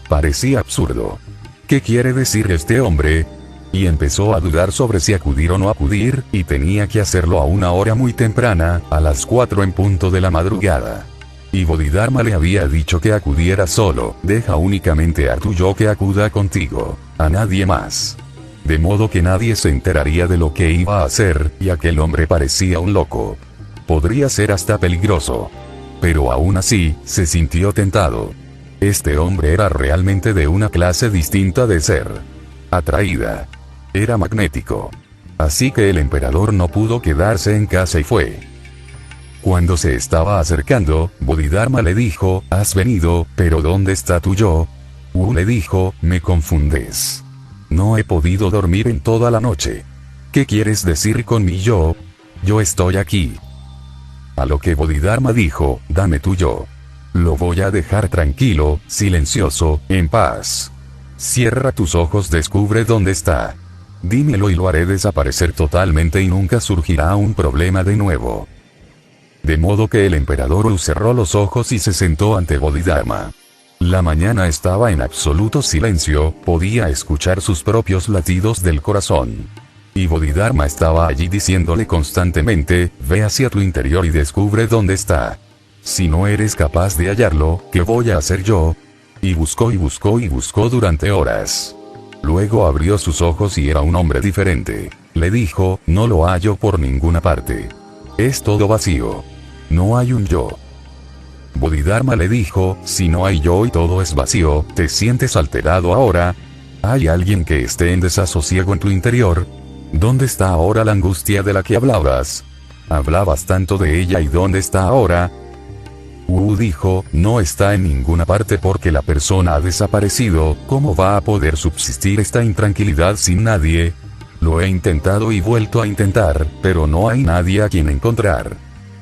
Parecía absurdo. ¿Qué quiere decir este hombre? Y empezó a dudar sobre si acudir o no acudir, y tenía que hacerlo a una hora muy temprana, a las 4 en punto de la madrugada. Y Bodhidharma le había dicho que acudiera solo, deja únicamente a tu yo que acuda contigo, a nadie más. de modo que nadie se enteraría de lo que iba a hacer, y aquel hombre parecía un loco. Podría ser hasta peligroso. Pero aún así, se sintió tentado. Este hombre era realmente de una clase distinta de ser. Atraída. Era magnético. Así que el emperador no pudo quedarse en casa y fue. Cuando se estaba acercando, Bodhidharma le dijo, has venido, pero ¿dónde está tu yo? Wu le dijo, me confundes. No he podido dormir en toda la noche. ¿Qué quieres decir con mi yo? Yo estoy aquí. A lo que Bodhidharma dijo, dame tu yo. Lo voy a dejar tranquilo, silencioso, en paz. Cierra tus ojos, descubre dónde está. Dímelo y lo haré desaparecer totalmente y nunca surgirá un problema de nuevo. De modo que el emperador Wu cerró los ojos y se sentó ante Bodhidharma. La mañana estaba en absoluto silencio, podía escuchar sus propios latidos del corazón. Y Bodhidharma estaba allí diciéndole constantemente, ve hacia tu interior y descubre dónde está. Si no eres capaz de hallarlo, ¿qué voy a hacer yo? Y buscó y buscó y buscó durante horas. Luego abrió sus ojos y era un hombre diferente. Le dijo, no lo hallo por ninguna parte. Es todo vacío. No hay un yo. Bodhidharma le dijo, si no hay yo y todo es vacío, ¿te sientes alterado ahora? ¿Hay alguien que esté en desasosiego en tu interior? ¿Dónde está ahora la angustia de la que hablabas? Hablabas tanto de ella y ¿dónde está ahora? Wu dijo, no está en ninguna parte porque la persona ha desaparecido, ¿cómo va a poder subsistir esta intranquilidad sin nadie? Lo he intentado y vuelto a intentar, pero no hay nadie a quien encontrar.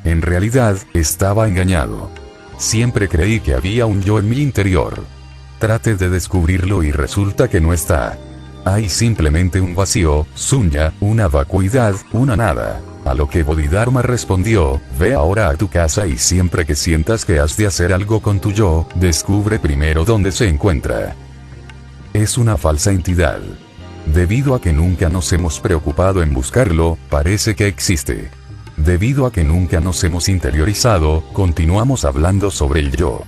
En realidad, estaba engañado. Siempre creí que había un yo en mi interior. Trate de descubrirlo y resulta que no está. Hay simplemente un vacío, sunya, una vacuidad, una nada. A lo que Bodhidharma respondió, ve ahora a tu casa y siempre que sientas que has de hacer algo con tu yo, descubre primero dónde se encuentra. Es una falsa entidad. Debido a que nunca nos hemos preocupado en buscarlo, parece que existe. Debido a que nunca nos hemos interiorizado, continuamos hablando sobre el yo.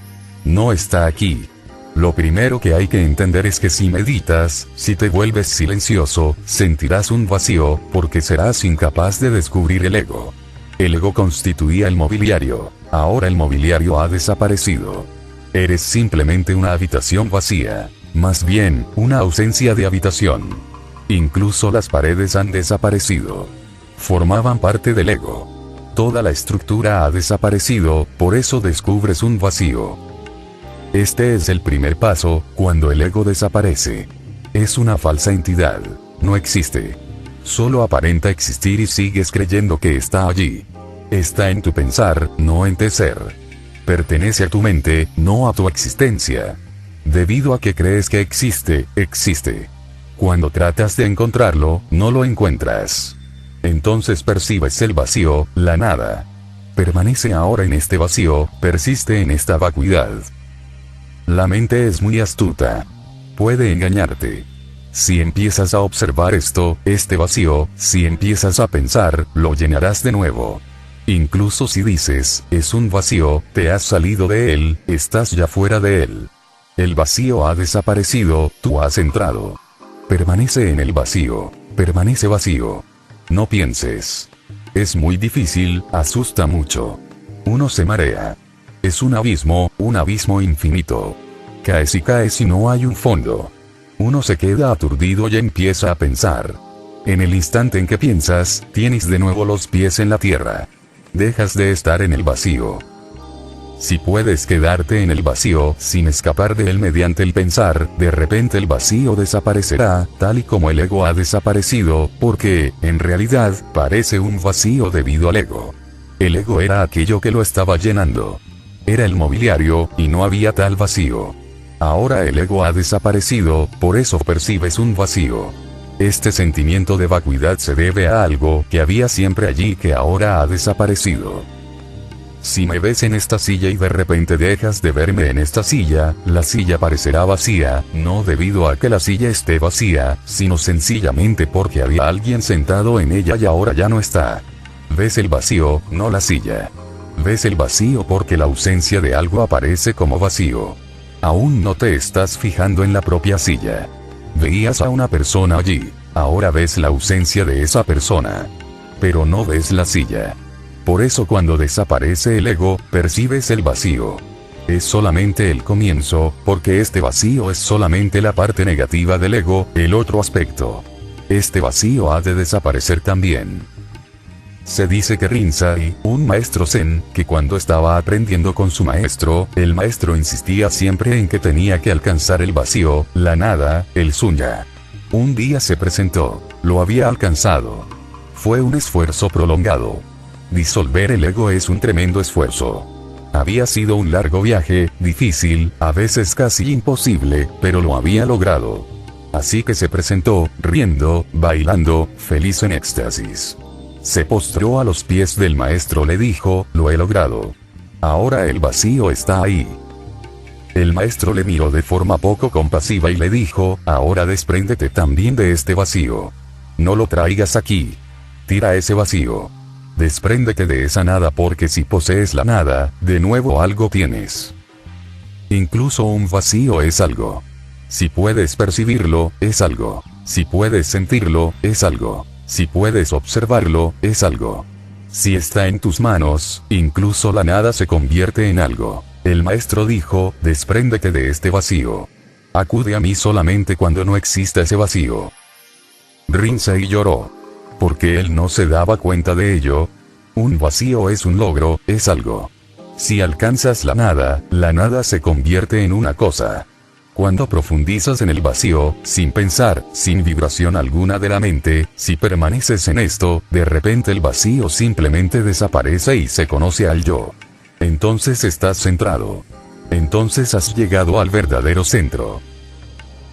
No está aquí. Lo primero que hay que entender es que si meditas, si te vuelves silencioso, sentirás un vacío, porque serás incapaz de descubrir el ego. El ego constituía el mobiliario. Ahora el mobiliario ha desaparecido. Eres simplemente una habitación vacía. Más bien, una ausencia de habitación. Incluso las paredes han desaparecido. Formaban parte del ego. Toda la estructura ha desaparecido, por eso descubres un vacío. Este es el primer paso, cuando el ego desaparece. Es una falsa entidad. No existe. Solo aparenta existir y sigues creyendo que está allí. Está en tu pensar, no en tu ser. Pertenece a tu mente, no a tu existencia. Debido a que crees que existe, existe. Cuando tratas de encontrarlo, no lo encuentras. Entonces percibes el vacío, la nada. Permanece ahora en este vacío, persiste en esta vacuidad. La mente es muy astuta. Puede engañarte. Si empiezas a observar esto, este vacío, si empiezas a pensar, lo llenarás de nuevo. Incluso si dices, es un vacío, te has salido de él, estás ya fuera de él. El vacío ha desaparecido, tú has entrado. Permanece en el vacío, permanece vacío. No pienses. Es muy difícil, asusta mucho. Uno se marea. Es un abismo infinito. Caes y no hay un fondo. Uno se queda aturdido y empieza a pensar. En el instante en que piensas, tienes de nuevo los pies en la tierra. Dejas de estar en el vacío. Si puedes quedarte en el vacío, sin escapar de él mediante el pensar, de repente el vacío desaparecerá, tal y como el ego ha desaparecido, porque, en realidad, parece un vacío debido al ego. El ego era aquello que lo estaba llenando. Era el mobiliario, y no había tal vacío. Ahora el ego ha desaparecido, por eso percibes un vacío. Este sentimiento de vacuidad se debe a algo que había siempre allí que ahora ha desaparecido. Si me ves en esta silla y de repente dejas de verme en esta silla, la silla parecerá vacía, no debido a que la silla esté vacía, sino sencillamente porque había alguien sentado en ella y ahora ya no está. Ves el vacío, no la silla. Ves el vacío porque la ausencia de algo aparece como vacío. Aún no te estás fijando en la propia silla. Veías a una persona allí. Ahora ves la ausencia de esa persona. Pero no ves la silla. Por eso cuando desaparece el ego, percibes el vacío. Es solamente el comienzo, porque este vacío es solamente la parte negativa del ego, el otro aspecto. Este vacío ha de desaparecer también. Se dice que Rinzai, un maestro zen, que cuando estaba aprendiendo con su maestro, el maestro insistía siempre en que tenía que alcanzar el vacío, la nada, el sunya. Un día se presentó, lo había alcanzado. Fue un esfuerzo prolongado. Disolver el ego es un tremendo esfuerzo. Había sido un largo viaje, difícil, a veces casi imposible, pero lo había logrado. Así que se presentó, riendo, bailando, feliz en éxtasis. Se postró a los pies del maestro, le dijo, lo he logrado. Ahora el vacío está ahí. El maestro le miró de forma poco compasiva y le dijo, ahora despréndete también de este vacío. No lo traigas aquí. Tira ese vacío. Despréndete de esa nada, porque si posees la nada, de nuevo algo tienes. Incluso un vacío es algo. Si puedes percibirlo, es algo. Si puedes sentirlo, es algo. Si puedes observarlo, es algo. Si está en tus manos, incluso la nada se convierte en algo. El maestro dijo, despréndete de este vacío. Acude a mí solamente cuando no exista ese vacío. Rinzai lloró. Porque él no se daba cuenta de ello. Un vacío es un logro, es algo. Si alcanzas la nada se convierte en una cosa. Cuando profundizas en el vacío, sin pensar, sin vibración alguna de la mente, si permaneces en esto, de repente el vacío simplemente desaparece y se conoce al yo. Entonces estás centrado. Entonces has llegado al verdadero centro.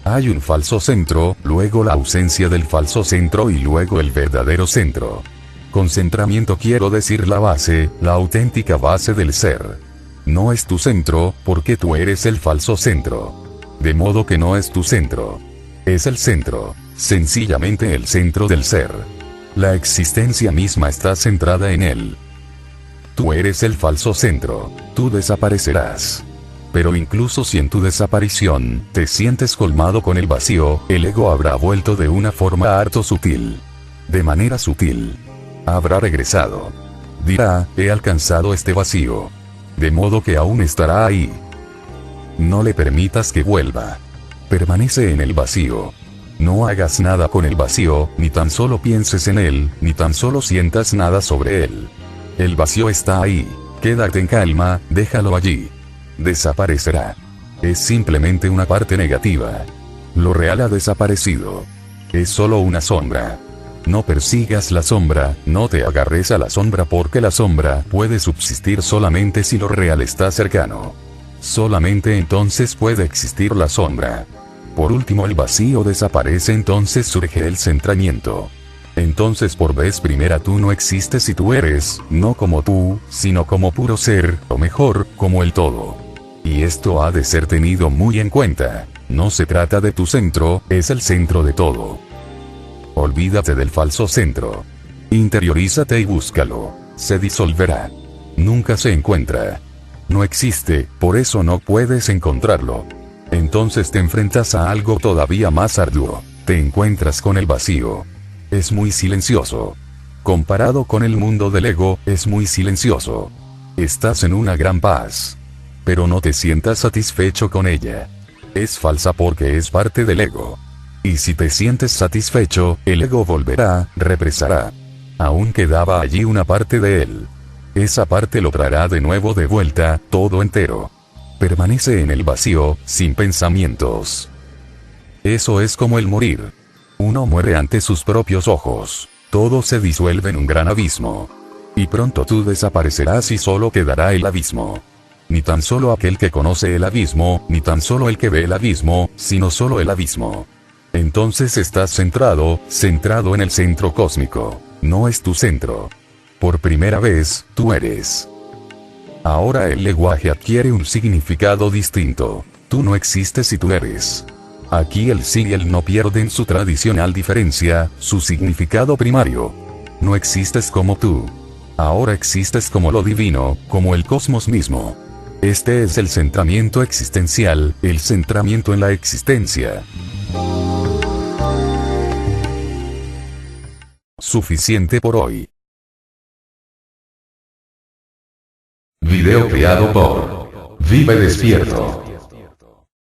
Hay un falso centro, luego la ausencia del falso centro y luego el verdadero centro. Concentramiento quiero decir la base, la auténtica base del ser. No es tu centro, porque tú eres el falso centro. De modo que no es tu centro. Es el centro, sencillamente el centro del ser. La existencia misma está centrada en él. Tú eres el falso centro, tú desaparecerás. Pero incluso si en tu desaparición, te sientes colmado con el vacío, el ego habrá vuelto de una forma harto sutil. De manera sutil. Habrá regresado. Dirá, he alcanzado este vacío. De modo que aún estará ahí. No le permitas que vuelva. Permanece en el vacío. No hagas nada con el vacío, ni tan solo pienses en él, ni tan solo sientas nada sobre él. El vacío está ahí. Quédate en calma, déjalo allí. Desaparecerá. Es simplemente una parte negativa. Lo real ha desaparecido. Es solo una sombra. No persigas la sombra, no te agarres a la sombra, porque la sombra puede subsistir solamente si lo real está cercano. Solamente entonces puede existir la sombra. Por último el vacío desaparece, entonces surge el centramiento. Entonces por vez primera tú no existes y tú eres, no como tú, sino como puro ser, o mejor, como el todo. Y esto ha de ser tenido muy en cuenta. No se trata de tu centro, es el centro de todo. Olvídate del falso centro. Interiorízate y búscalo. Se disolverá. Nunca se encuentra. No existe, por eso no puedes encontrarlo. Entonces te enfrentas a algo todavía más arduo. Te encuentras con el vacío. Es muy silencioso. Comparado con el mundo del ego, es muy silencioso. Estás en una gran paz. Pero no te sientas satisfecho con ella. Es falsa porque es parte del ego. Y si te sientes satisfecho, el ego volverá, represará. Aún quedaba allí una parte de él. Esa parte lo traerá de nuevo de vuelta, todo entero. Permanece en el vacío, sin pensamientos. Eso es como el morir. Uno muere ante sus propios ojos. Todo se disuelve en un gran abismo. Y pronto tú desaparecerás y solo quedará el abismo. Ni tan solo aquel que conoce el abismo, ni tan solo el que ve el abismo, sino solo el abismo. Entonces estás centrado en el centro cósmico. No es tu centro. Por primera vez, tú eres. Ahora el lenguaje adquiere un significado distinto. Tú no existes y tú eres. Aquí el sí y el no pierden su tradicional diferencia, su significado primario. No existes como tú. Ahora existes como lo divino, como el cosmos mismo. Este es el centramiento existencial, el centramiento en la existencia. Suficiente por hoy. Video creado por Vive Despierto.